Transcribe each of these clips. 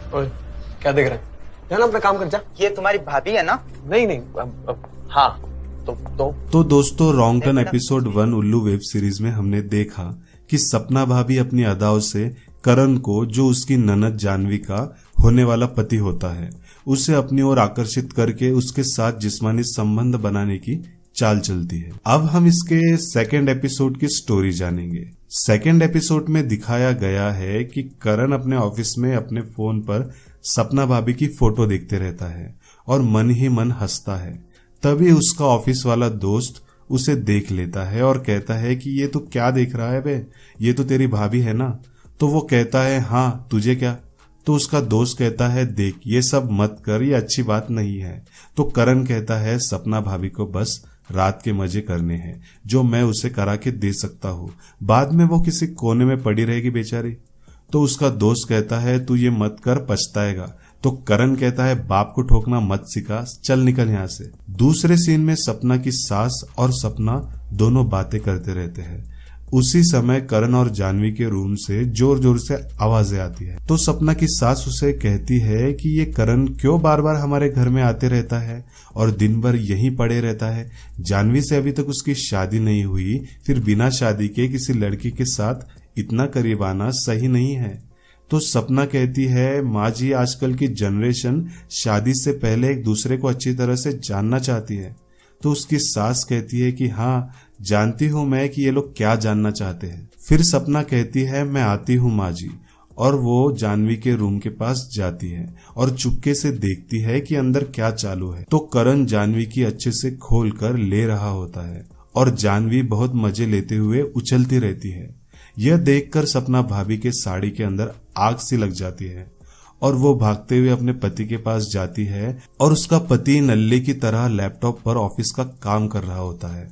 ओए, क्या देख रहा है? जा ना अपना काम कर जा। ये तुम्हारी भाभी है ना? नहीं नहीं, हाँ। तो दोस्तों, रॉन्ग टर्न एपिसोड 1 उल्लू वेब सीरीज में हमने देखा कि सपना भाभी अपनी अदाओं से करण को, जो उसकी ननद जानवी का होने वाला पति होता है, उसे अपनी ओर आकर्षित करके उसके साथ जिस्मानी संबंध बनाने की चाल चलती है। अब हम इसके सेकंड एपिसोड की स्टोरी जानेंगे। सेकंड एपिसोड में दिखाया गया है कि करण अपने ऑफिस में अपने फोन पर सपना भाभी की फोटो देखते रहता है और मन ही मन हंसता है। तभी उसका ऑफिस वाला दोस्त उसे देख लेता है और कहता है कि ये तू क्या देख रहा है बे, ये तो तेरी भाभी है ना। तो वो कहता है हाँ, तुझे क्या। तो उसका दोस्त कहता है देख, ये सब मत कर, ये अच्छी बात नहीं है। तो करण कहता है सपना भाभी को बस रात के मजे करने हैं, जो मैं उसे करा के दे सकता हूँ, बाद में वो किसी कोने में पड़ी रहेगी बेचारी। तो उसका दोस्त कहता है तू ये मत कर, पछताएगा। तो करण कहता है बाप को ठोकना मत सिखा, चल निकल यहाँ से। दूसरे सीन में सपना की सास और सपना दोनों बातें करते रहते हैं। उसी समय करण और जानवी के रूम से जोर जोर से आवाजें आती है। तो सपना की सास उसे कहती है कि ये करण क्यों बार बार हमारे घर में आते रहता है और दिन भर यहीं पड़े रहता है। जानवी से अभी तक उसकी शादी नहीं हुई, फिर बिना शादी के किसी लड़की के साथ इतना करीब आना सही नहीं है। तो सपना कहती है माँ जी, आजकल की जनरेशन शादी से पहले एक दूसरे को अच्छी तरह से जानना चाहती है। तो उसकी सास कहती है कि हाँ, जानती हूँ मैं कि ये लोग क्या जानना चाहते हैं। फिर सपना कहती है मैं आती हूँ माँ जी, और वो जानवी के रूम के पास जाती है और चुपके से देखती है कि अंदर क्या चालू है। तो करण जानवी की अच्छे से खोल कर ले रहा होता है और जानवी बहुत मजे लेते हुए उछलती रहती है। यह देखकर सपना भाभी के साड़ी के अंदर आग सी लग जाती है और वो भागते हुए अपने पति के पास जाती है और उसका पति नल्ले की तरह लैपटॉप पर ऑफिस का काम कर रहा होता है।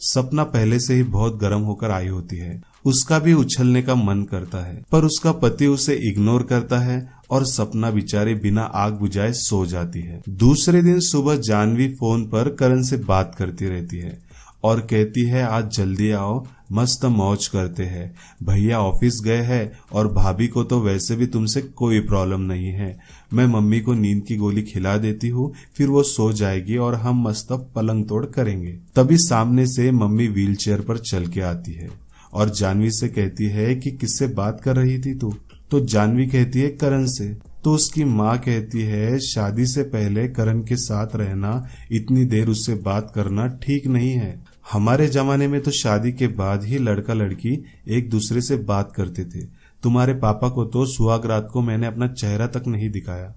सपना पहले से ही बहुत गर्म होकर आई होती है, उसका भी उछलने का मन करता है, पर उसका पति उसे इग्नोर करता है और सपना बेचारी बिना आग बुझाए सो जाती है। दूसरे दिन सुबह जानवी फोन पर करण से बात करती रहती है और कहती है आज जल्दी आओ, मस्त मौज करते हैं। भैया ऑफिस गए हैं और भाभी को तो वैसे भी तुमसे कोई प्रॉब्लम नहीं है। मैं मम्मी को नींद की गोली खिला देती हूँ, फिर वो सो जाएगी और हम मस्त पलंग तोड़ करेंगे। तभी सामने से मम्मी व्हीलचेयर पर चल के आती है और जानवी से कहती है कि किससे बात कर रही थी तू। तो जानवी कहती है करण से। तो उसकी माँ कहती है शादी से पहले करण के साथ रहना, इतनी देर उससे बात करना ठीक नहीं है। हमारे जमाने में तो शादी के बाद ही लड़का लड़की एक दूसरे से बात करते थे। तुम्हारे पापा को तो सुहाग रात को मैंने अपना चेहरा तक नहीं दिखाया,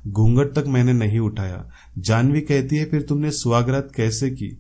घूंघट तक मैंने नहीं उठाया। जानवी कहती है फिर तुमने सुहाग रात कैसे की।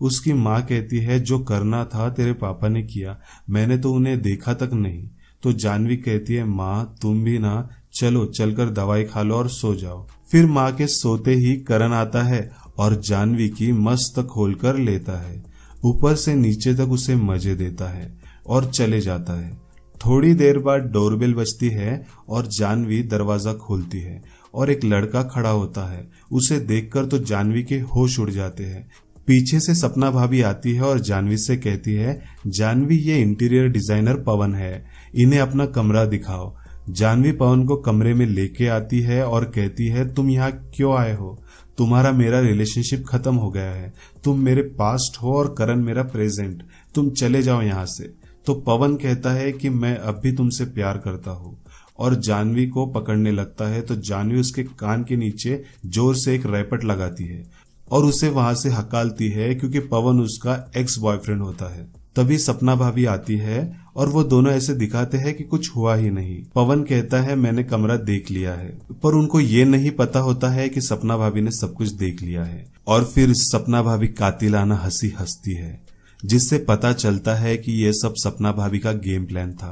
उसकी माँ कहती है जो करना था तेरे पापा ने किया, मैंने तो उन्हें देखा तक नहीं। तो जानवी कहती है माँ तुम भी ना, चलो चलकर दवाई खा लो और सो जाओ। फिर माँ के सोते ही करण आता है और जानवी की मस्त खोल कर लेता है, ऊपर से नीचे तक उसे मजे देता है और चले जाता है। थोड़ी देर बाद डोरबेल बजती है और जानवी दरवाजा खोलती है और एक लड़का खड़ा होता है। उसे देखकर तो जानवी के होश उड़ जाते हैं। पीछे से सपना भाभी आती है और जानवी से कहती है जानवी, ये इंटीरियर डिजाइनर पवन है, इन्हें अपना कमरा दिखाओ। जानवी पवन को कमरे में लेके आती है और कहती है तुम यहाँ क्यों आए हो, तुम्हारा मेरा रिलेशनशिप खत्म हो गया है, तुम मेरे पास्ट हो और करण मेरा प्रेजेंट, तुम चले जाओ यहाँ से। तो पवन कहता है कि मैं अब भी तुमसे प्यार करता हूँ और जानवी को पकड़ने लगता है। तो जानवी उसके कान के नीचे जोर से एक रैपट लगाती है और उसे वहां से हकालती है क्योंकि पवन उसका एक्स बॉयफ्रेंड होता है। तभी सपना भाभी आती है और वो दोनों ऐसे दिखाते हैं कि कुछ हुआ ही नहीं। पवन कहता है मैंने कमरा देख लिया है, पर उनको ये नहीं पता होता है कि सपना भाभी ने सब कुछ देख लिया है। और फिर सपना भाभी कातिलाना हंसी हंसती है, जिससे पता चलता है कि ये सब सपना भाभी का गेम प्लान था,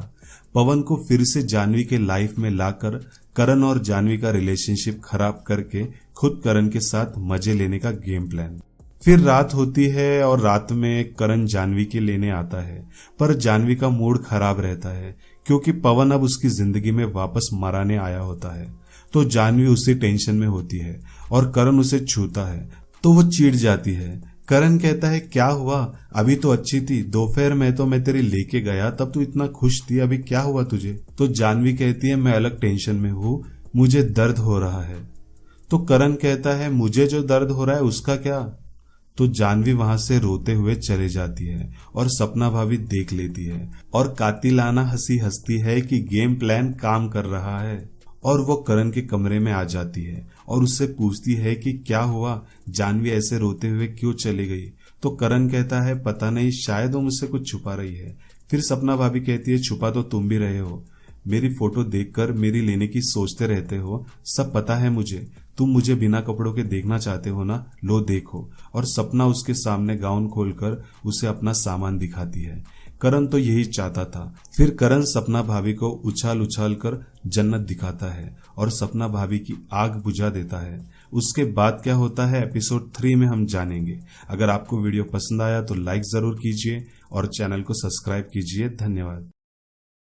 पवन को फिर से जानवी के लाइफ में लाकर करण और जानवी का रिलेशनशिप खराब करके खुद करण के साथ मजे लेने का गेम प्लान। फिर रात होती है और रात में करण जानवी के लेने आता है, पर जानवी का मूड खराब रहता है क्योंकि पवन अब उसकी जिंदगी में वापस मराने आया होता है। तो जानवी उसी टेंशन में होती है और करण उसे छूता है तो वो चिढ़ जाती है। करण कहता है क्या हुआ, अभी तो अच्छी थी, दोपहर में तो मैं तेरी लेके गया तब तू इतना खुश थी, अभी क्या हुआ तुझे। तो जानवी कहती है मैं अलग टेंशन में हूँ, मुझे दर्द हो रहा है। तो करण कहता है मुझे जो दर्द हो रहा है उसका क्या। तो जानवी वहां से रोते हुए चले जाती है और सपना भाभी देख लेती है और कातिलाना हंसी हंसती है कि गेम प्लान काम कर रहा है। और वो करण के कमरे में आ जाती है और उससे पूछती है कि क्या हुआ, जानवी ऐसे रोते हुए क्यों चली गई। तो करण कहता है पता नहीं, शायद वो मुझसे कुछ छुपा रही है। फिर सपना भाभी कहती है छुपा तो तुम भी रहे हो, मेरी फोटो देखकर मेरी लेने की सोचते रहते हो, सब पता है मुझे, तुम मुझे बिना कपड़ों के देखना चाहते हो ना, लो देखो। और सपना उसके सामने गाउन खोलकर उसे अपना सामान दिखाती है। करण तो यही चाहता था। फिर करण सपना भाभी को उछाल उछाल कर जन्नत दिखाता है और सपना भाभी की आग बुझा देता है। उसके बाद क्या होता है एपिसोड 3 में हम जानेंगे। अगर आपको वीडियो पसंद आया तो लाइक जरूर कीजिए और चैनल को सब्सक्राइब कीजिए। धन्यवाद।